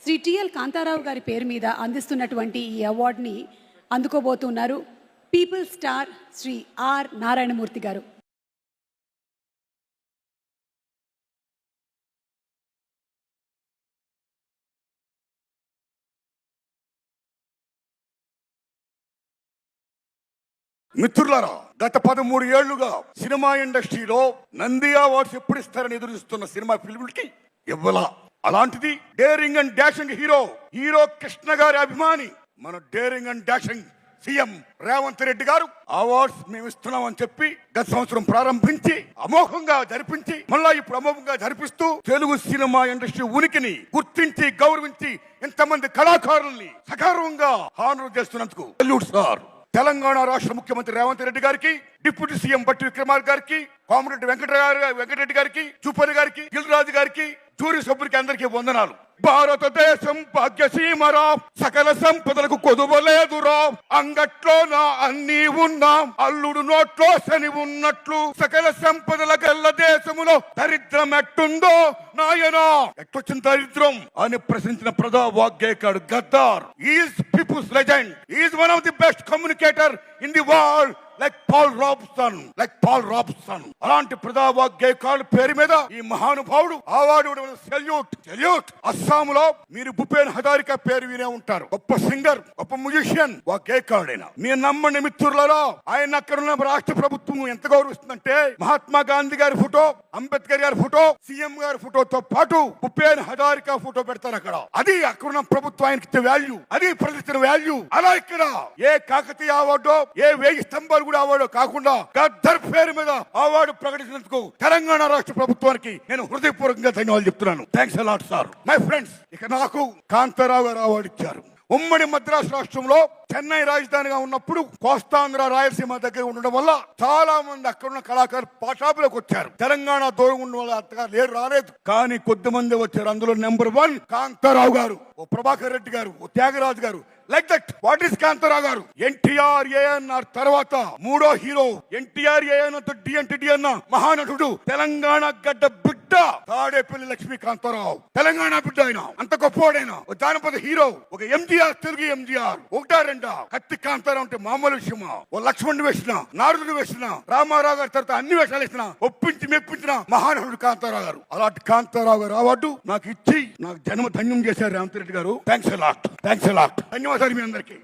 Shri TL Kantharao గారి పేరు మీద అందిస్తున్నటువంటి ఈ అవార్డుని అందుకోబోతున్నారు people star Shri R Narayanamurthy గారు. మిత్రులారా, గత 13 ఏళ్లుగా సినిమా ఇండస్ట్రీలో నంది అవార్డ్స్ ఎప్పుడు ఇస్తారని ఎదురుస్తున్న సినిమా ఫిల్మ్కి ఇవ్వాల. అలాంటిది daring and dashing hero Krishna గారి అభిమాని మన daring and dashing CM Revanth Reddy గారు అవార్డ్స్ మేము ఇస్తున్నామని చెప్పి గత సంవత్సరం ప్రారంభించి అమోఘంగా జరిపించి మళ్ళా ఇప్పుడు అమోఘంగా జరిపిస్తూ తెలుగు సినిమా ఇండస్ట్రీ ఉనికిని గుర్తించి గౌరవించి ఇంతమంది కళాకారుల్ని సగర్వంగా హానర్ చేస్తున్నందుకు సెల్యూట్ సార్. తెలంగాణ రాష్ట్ర ముఖ్యమంత్రి రేవంత్ రెడ్డి గారికి, డిప్యూటీ సీఎం బట్టి విక్రమార్క గారికి, కోమరెడ్డి వెంకటరెడ్డి గారికి, చూపరి గారికి, గిల్రాజు గారికి, జూరీ సభ్యులకి అందరికీ వందనాలు. భారతదేశం భాగ్యసీమరా, సకల సంపదలకు కొదువలేదురా, అంగట్లో నా అన్ని ఉన్నా, అల్లుడు నోట్లో శని ఉన్నట్లు, సకల సంపదల గల్ల దేశములో దరిద్రం ఎట్టుందో నాయనా. ఎట్టొచ్చిన దరిద్రం అని ప్రశ్నించిన ప్రజా వాగ్గేయకాడు Gaddar. Is people's legend, is one of the best communicator in the world like Paul Robeson. అలాంటి ప్రజా వాగ్గేయకాడు పేరు మీద ఈ మహానుభావుడు అవార్డు సెల్యూట్. అస్సాంలో మీరు భూపేన్ హజారికా పేరు వినే ఉంటారు. గొప్ప సింగర్, గొప్ప మ్యూజిషియన్, వాగ్గేయకాడైన. మీ నమ్మని మిత్రులలో ఆయన అక్కడ ఉన్న రాష్ట్ర ప్రభుత్వం ఎంత గౌరవిస్తుందంటే మహాత్మా గాంధీ గారి ఫోటో, అంబేద్కర్ గారి ఫోటో, సీఎం గారి ఫోటోతో పాటు భూపేన్ హజారికా ఫోటో పెడతారు అక్కడ. అది అక్కడ ఉన్న ప్రభుత్వం ఆయనకి ఇచ్చే వాల్యూ, అది ప్రజల వాల్యూ. అలా ఇక్కడ ఏ కాకతీయ అవార్డో, ఏ 1000 స్తంభాలు కూడా అవార్డు కాకుండా గద్దర్ పేరు మీద అవార్డు ప్రకటించినందుకు తెలంగాణ రాష్ట్ర ప్రభుత్వానికి నేను హృదయపూర్వకంగా ధన్యవాదాలు చెప్తున్నాను. Thanks a lot sir. My friends, ఇక నాకు కాంతారావు గారు అవార్డు ఇచ్చారు. ఉమ్మడి మద్రాసు రాష్ట్రంలో చెన్నై రాజధానిగా ఉన్నప్పుడు కోస్తాంధ్ర రాయలసీమ దగ్గర ఉండడం వల్ల చాలా మంది అక్కడ ఉన్న కళాకారులు పాఠాపులకు వచ్చారు. తెలంగాణ దూరం ఉన్న వాళ్ళు అంతగా రాలేదు, కానీ కొద్ది మంది వచ్చారు. అందులో నెంబర్ 1 కాంతారావు గారు, ఓ ప్రభాకర్ రెడ్డి గారు, ఓ త్యాగరాజు గారు. Like that. What is Kantharao గారు? ఎన్టీఆర్ ఏఎన్ఆర్ తర్వాత 3వ హీరో. ఎన్టీఆర్ ఏఎన్ఆర్ డిఎన్టీ అన్న మహానటుడు, తెలంగాణ గడ్డ బిడ్డ తాడేపల్లి లక్ష్మీ కాంతారావు. తెలంగాణ బిడ్డ ఆయన, అంత గొప్పవాడైన ఒక జానపద హీరో, ఒక ఎంజీఆర్, తెలుగు ఎంజీఆర్. 1 2 కత్తి కాంతారావు అంటే మామూలు విషయమా? ఓ లక్ష్మణుడు వేసిన, నారదుడు వేసిన, రామారావు గారి తర్వాత అన్ని వేషాలు వేసిన, ఒప్పించి మెప్పించిన మహానటుడు కాంతారావు గారు. అలాంటి కాంతారావు గారు అవార్డు నాకు ఇచ్చి నాకు జన్మ ధన్యం చేశారు రేవంత్ రెడ్డి గారు. Thanks a lot. ధన్యవాదాలు మీ అందరికీ.